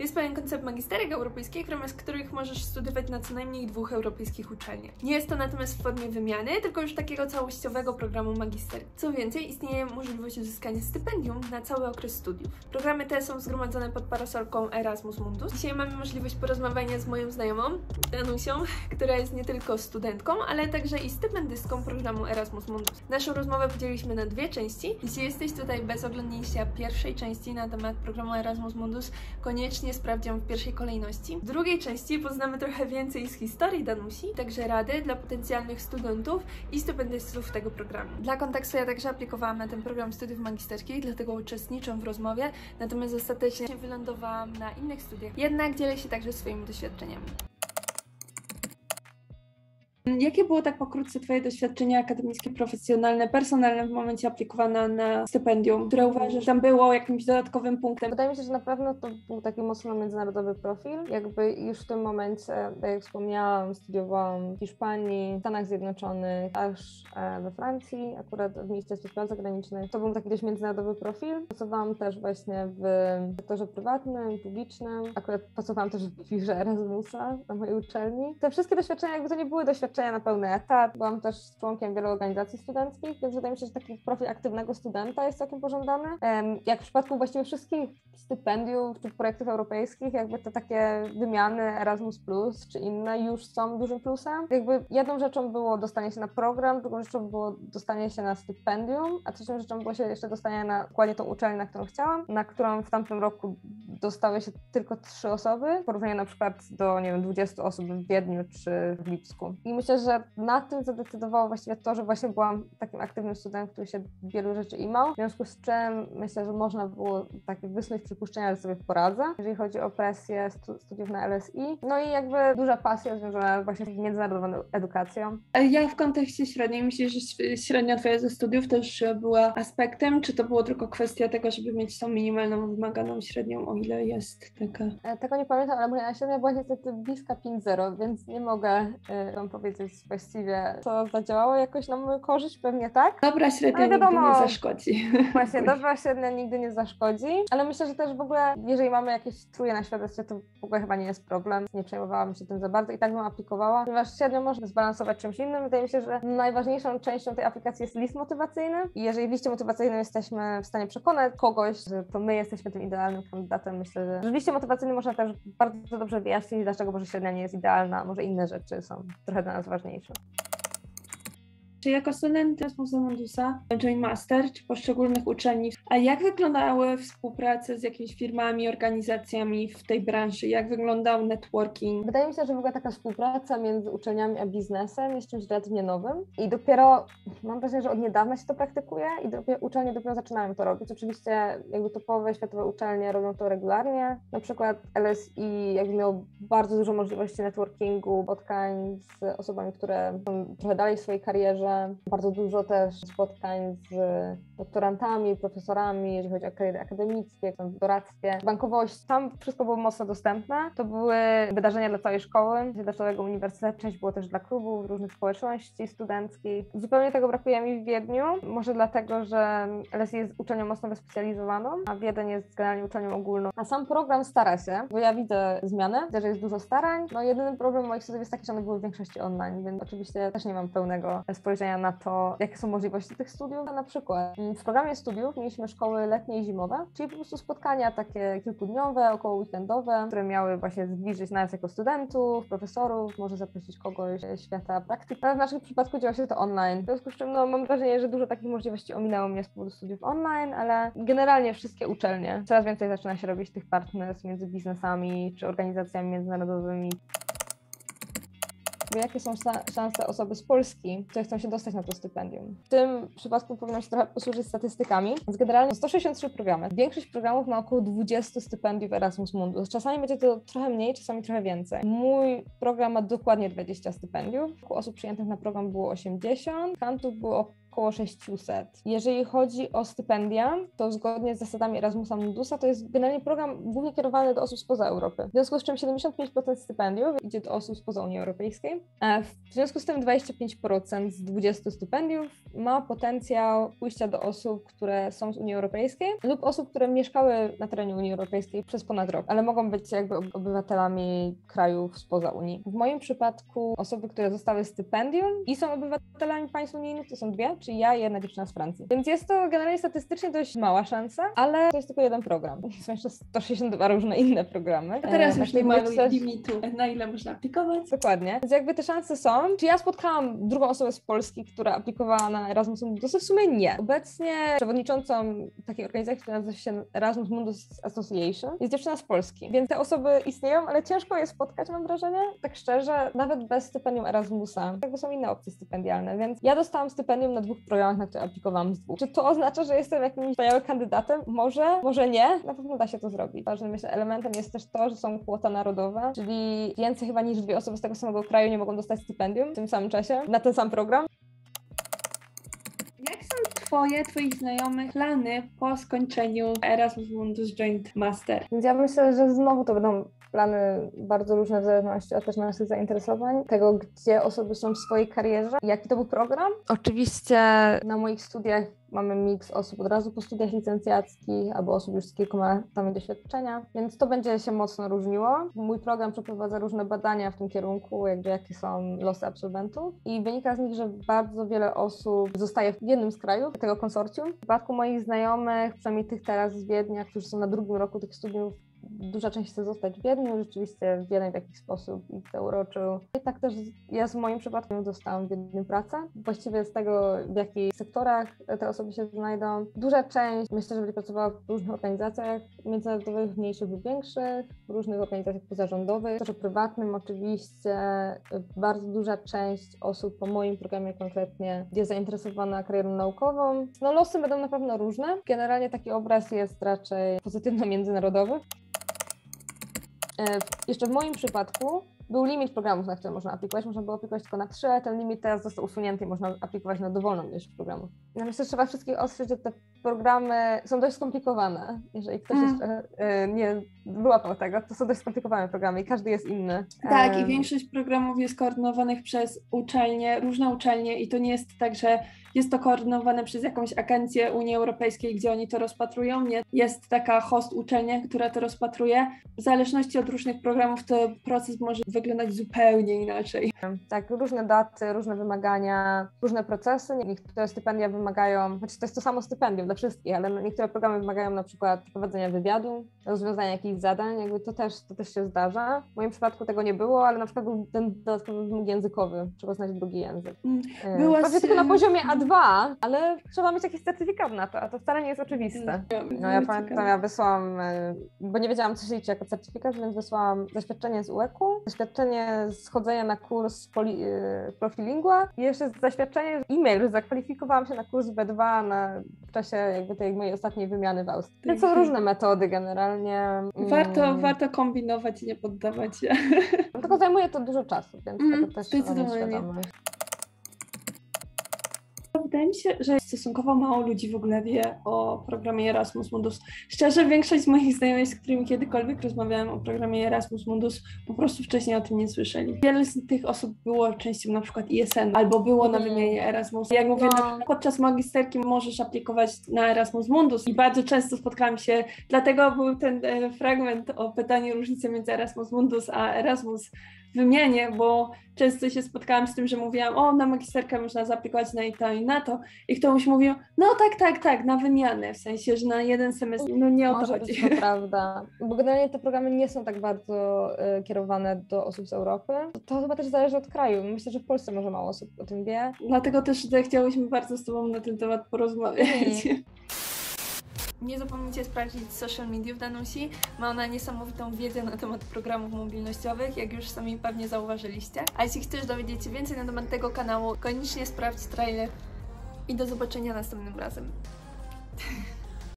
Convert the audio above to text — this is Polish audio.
Jest pewien koncept magisterek europejskich, w ramach których możesz studiować na co najmniej 2 europejskich uczelniach. Nie jest to natomiast w formie wymiany, tylko już takiego całościowego programu magisterki. Co więcej, istnieje możliwość uzyskania stypendium na cały okres studiów. Programy te są zgromadzone pod parasolką Erasmus Mundus. Dzisiaj mamy możliwość porozmawiania z moją znajomą, Danusią, która jest nie tylko studentką, ale także i stypendystką programu Erasmus Mundus. Naszą rozmowę podzieliliśmy na 2 części. Jeśli jesteś tutaj bez oglądnięcia pierwszej części na temat programu Erasmus Mundus, koniecznie sprawdź ją w pierwszej kolejności. W drugiej części poznamy trochę więcej z historii Danusi, także rady dla potencjalnych studentów i stypendystów tego programu. Dla kontekstu ja także aplikowałam na ten program studiów magisterskich, dlatego uczestniczę w rozmowie, natomiast ostatecznie wylądowałam na innych studiach. Jednak dzielę się także swoimi doświadczeniami. Jakie było tak pokrótce Twoje doświadczenia akademickie, profesjonalne, personalne w momencie aplikowania na stypendium, które uważasz, że tam było jakimś dodatkowym punktem? Wydaje mi się, że na pewno to był taki mocno międzynarodowy profil. Jakby już w tym momencie, tak jak wspomniałam, studiowałam w Hiszpanii, w Stanach Zjednoczonych, aż we Francji, akurat w Ministerstwie Spraw Zagranicznych. To był taki dość międzynarodowy profil. Pracowałam też właśnie w sektorze prywatnym, publicznym. Akurat pracowałam też w biurze Erasmusa na mojej uczelni. Te wszystkie doświadczenia jakby to nie były doświadczenia na pełny etat. Byłam też członkiem wielu organizacji studenckich, więc wydaje mi się, że taki profil aktywnego studenta jest całkiem pożądany. Jak w przypadku właściwie wszystkich stypendiów czy projektów europejskich, jakby te takie wymiany Erasmus+, czy inne już są dużym plusem. Jakby jedną rzeczą było dostanie się na program, drugą rzeczą było dostanie się na stypendium, a trzecią rzeczą było się jeszcze dostanie na dokładnie tą uczelnię, na którą chciałam, na którą w tamtym roku dostały się tylko 3 osoby, w porównaniu na przykład do, nie wiem, 20 osób w Wiedniu czy w Lipsku. I myślę, że na tym zadecydowało właściwie to, że właśnie byłam takim aktywnym studentem, który się wielu rzeczy imał, w związku z czym myślę, że można było tak wysnuć przypuszczenia, że sobie poradzę, jeżeli chodzi o presję studiów na LSI. No i jakby duża pasja związana właśnie z międzynarodową edukacją. A jak w kontekście średniej myślisz, że średnia Twoja ze studiów też była aspektem, czy to było tylko kwestia tego, żeby mieć tą minimalną wymaganą średnią, o ile jest taka? Tego nie pamiętam, ale moja średnia była niestety bliska 5,0, więc nie mogę Wam powiedzieć właściwie, co zadziałało jakoś na moją korzyść, pewnie tak. Dobra średnia nigdy nie zaszkodzi. Właśnie, dobra średnia nigdy nie zaszkodzi, ale myślę, że też w ogóle, jeżeli mamy jakieś truje na świadectwie, to w ogóle chyba nie jest problem. Nie przejmowałam się tym za bardzo i tak bym aplikowała, ponieważ średnio można zbalansować czymś innym. Wydaje mi się, że najważniejszą częścią tej aplikacji jest list motywacyjny i jeżeli w liście motywacyjnym jesteśmy w stanie przekonać kogoś, że to my jesteśmy tym idealnym kandydatem, myślę, że w liście motywacyjnym można też bardzo dobrze wyjaśnić, dlaczego może średnia nie jest idealna, może inne rzeczy są trochę dla nas ważniejsze. Czy jako student Erasmus Mundusa, Joint Master, czy poszczególnych uczelni, a jak wyglądały współprace z jakimiś firmami, organizacjami w tej branży? Jak wyglądał networking? Wydaje mi się, że w ogóle taka współpraca między uczelniami a biznesem jest czymś relatywnie nowym i dopiero, mam wrażenie, że od niedawna się to praktykuje i uczelnie dopiero zaczynają to robić. Oczywiście jakby topowe światowe uczelnie robią to regularnie. Na przykład LSI jakby miał bardzo dużo możliwości networkingu, spotkań z osobami, które są trochę dalej w swojej karierze. Bardzo dużo też spotkań z doktorantami, profesorami, jeżeli chodzi o kariery akademickie, w doradztwie, bankowość. Tam wszystko było mocno dostępne. To były wydarzenia dla całej szkoły, dla całego uniwersytetu. Część było też dla klubów, różnych społeczności studenckich. Zupełnie tego brakuje mi w Wiedniu. Może dlatego, że LSI jest uczelnią mocno wyspecjalizowaną, a Wiedeń jest generalnie uczelnią ogólną. A sam program stara się, bo ja widzę zmianę, widzę, że jest dużo starań. No jedyny problem moich studiów jest taki, że one były w większości online, więc oczywiście też nie mam pełnego spojrzenia na to, jakie są możliwości tych studiów. Na przykład w programie studiów mieliśmy szkoły letnie i zimowe, czyli po prostu spotkania takie kilkudniowe, około weekendowe, które miały właśnie zbliżyć nas jako studentów, profesorów, może zaprosić kogoś z świata praktyki. Ale w naszym przypadku działo się to online. W związku z czym mam wrażenie, że dużo takich możliwości ominęło mnie z powodu studiów online, ale generalnie wszystkie uczelnie. Coraz więcej zaczyna się robić tych partnerstw między biznesami czy organizacjami międzynarodowymi. Jakie są szanse osoby z Polski, które chcą się dostać na to stypendium? W tym przypadku powinno się trochę posłużyć statystykami. Więc generalnie 163 programy. Większość programów ma około 20 stypendiów Erasmus Mundus. Czasami będzie to trochę mniej, czasami trochę więcej. Mój program ma dokładnie 20 stypendiów. Osób przyjętych na program było 80, grantów było około 600. Jeżeli chodzi o stypendia, to zgodnie z zasadami Erasmusa Mundusa to jest generalnie program głównie kierowany do osób spoza Europy. W związku z czym 75% stypendiów idzie do osób spoza Unii Europejskiej. W związku z tym 25% z 20 stypendiów ma potencjał pójścia do osób, które są z Unii Europejskiej lub osób, które mieszkały na terenie Unii Europejskiej przez ponad rok, ale mogą być jakby obywatelami krajów spoza Unii. W moim przypadku osoby, które zostały stypendium i są obywatelami państw unijnych, to są dwie, czyli ja i jedna dziewczyna z Francji. Więc jest to generalnie statystycznie dość mała szansa, ale to jest tylko jeden program. Są jeszcze 162 różne inne programy. A teraz już nie ma limitu, na ile można aplikować. Dokładnie. Więc jakby te szanse są. Czy ja spotkałam drugą osobę z Polski, która aplikowała na Erasmus Mundus? W sumie nie. Obecnie przewodniczącą takiej organizacji, która nazywa się Erasmus Mundus Association, jest dziewczyna z Polski. Więc te osoby istnieją, ale ciężko je spotkać, mam wrażenie. Tak szczerze, nawet bez stypendium Erasmusa. Jakby są inne opcje stypendialne, więc ja dostałam stypendium na 2 programach, na które aplikowałam z 2. Czy to oznacza, że jestem jakimś wspaniałym kandydatem? Może nie. Na pewno da się to zrobić. Ważnym myślę elementem jest też to, że są kwota narodowe, czyli więcej chyba niż 2 osoby z tego samego kraju nie mogą dostać stypendium w tym samym czasie na ten sam program. Jak są twoich znajomych plany po skończeniu Erasmus Mundus Joint Master? Więc ja myślę, że znowu to będą plany bardzo różne w zależności od też naszych zainteresowań, tego, gdzie osoby są w swojej karierze, jaki to był program. Oczywiście na moich studiach mamy miks osób od razu po studiach licencjackich albo osób już z kilkoma latami doświadczenia, więc to będzie się mocno różniło. Mój program przeprowadza różne badania w tym kierunku, jakby jakie są losy absolwentów i wynika z nich, że bardzo wiele osób zostaje w jednym z krajów tego konsorcjum. W przypadku moich znajomych, przynajmniej tych teraz z Wiednia, którzy są na 2. roku tych studiów, duża część chce zostać w Wiedniu, rzeczywiście Wiedeń w jakiś sposób ich zauroczył. I tak też ja w moim przypadku dostałam w Wiedniu pracę. Właściwie z tego, w jakich sektorach te osoby się znajdą. Duża część myślę, że będzie pracowała w różnych organizacjach międzynarodowych, mniejszych lub większych, w różnych organizacjach pozarządowych. Też prywatnym oczywiście. Bardzo duża część osób po moim programie konkretnie jest zainteresowana karierą naukową. No losy będą na pewno różne. Generalnie taki obraz jest raczej pozytywno-międzynarodowy. Jeszcze w moim przypadku był limit programów, na które można aplikować. Można było aplikować tylko na 3, ten limit teraz został usunięty i można aplikować na dowolną ilość programów. Ja myślę, że trzeba wszystkich ostrzec, że te programy są dość skomplikowane. Jeżeli ktoś jeszcze nie wyłapał tego, to są dość skomplikowane programy i każdy jest inny. Tak, i większość programów jest koordynowanych przez uczelnie, różne uczelnie i to nie jest tak, że jest to koordynowane przez jakąś agencję Unii Europejskiej, gdzie oni to rozpatrują. Nie, jest taka host uczelnia, która to rozpatruje. W zależności od różnych programów to proces może wyglądać zupełnie inaczej. Tak, różne daty, różne wymagania, różne procesy. Niektóre stypendia wymagają, znaczy to jest to samo stypendium dla wszystkich, ale niektóre programy wymagają na przykład prowadzenia wywiadu, rozwiązania jakichś zadań, jakby to też się zdarza. W moim przypadku tego nie było, ale na przykład był ten dodatkowy wymóg językowy, trzeba znać drugi język. Pewnie tylko na poziomie A2, ale trzeba mieć jakiś certyfikat na to, a to wcale nie jest oczywiste. No ja pamiętam, ja wysłałam, bo nie wiedziałam, co się liczy jako certyfikat, więc wysłałam zaświadczenie z UEK-u, zaświadczenie z chodzenia na kurs Profilingua i jeszcze zaświadczenie, e-mail, że zakwalifikowałam się na kurs B2 w czasie jakby tej mojej ostatniej wymiany w Austrii. Więc są różne metody generalnie. Warto kombinować i nie poddawać się. Tylko zajmuje to dużo czasu, więc tego też trzeba mieć świadomość. Wydaje mi się, że stosunkowo mało ludzi w ogóle wie o programie Erasmus Mundus. Szczerze, większość z moich znajomych, z którymi kiedykolwiek rozmawiałam o programie Erasmus Mundus, po prostu wcześniej o tym nie słyszeli. Wiele z tych osób było częścią na przykład ISN albo było na wymianie Erasmus. Jak mówię, podczas magisterki możesz aplikować na Erasmus Mundus i bardzo często spotkałam się, dlatego był ten fragment o pytaniu różnicy między Erasmus Mundus a Erasmus w wymianie, bo często się spotkałam z tym, że mówiłam, na magisterkę można zaaplikować na to i na to. I ktoś mówił, no tak, na wymianę, w sensie, że na jeden semestr, no nie o to chodzi. To prawda, bo generalnie te programy nie są tak bardzo kierowane do osób z Europy. To chyba też zależy od kraju. Myślę, że w Polsce może mało osób o tym wie. Dlatego też chciałyśmy bardzo z Tobą na ten temat porozmawiać. Nie zapomnijcie sprawdzić social mediów Danusi. Ma ona niesamowitą wiedzę na temat programów mobilnościowych, jak już sami pewnie zauważyliście. A jeśli chcesz dowiedzieć się więcej na temat tego kanału, koniecznie sprawdź trailer i do zobaczenia następnym razem.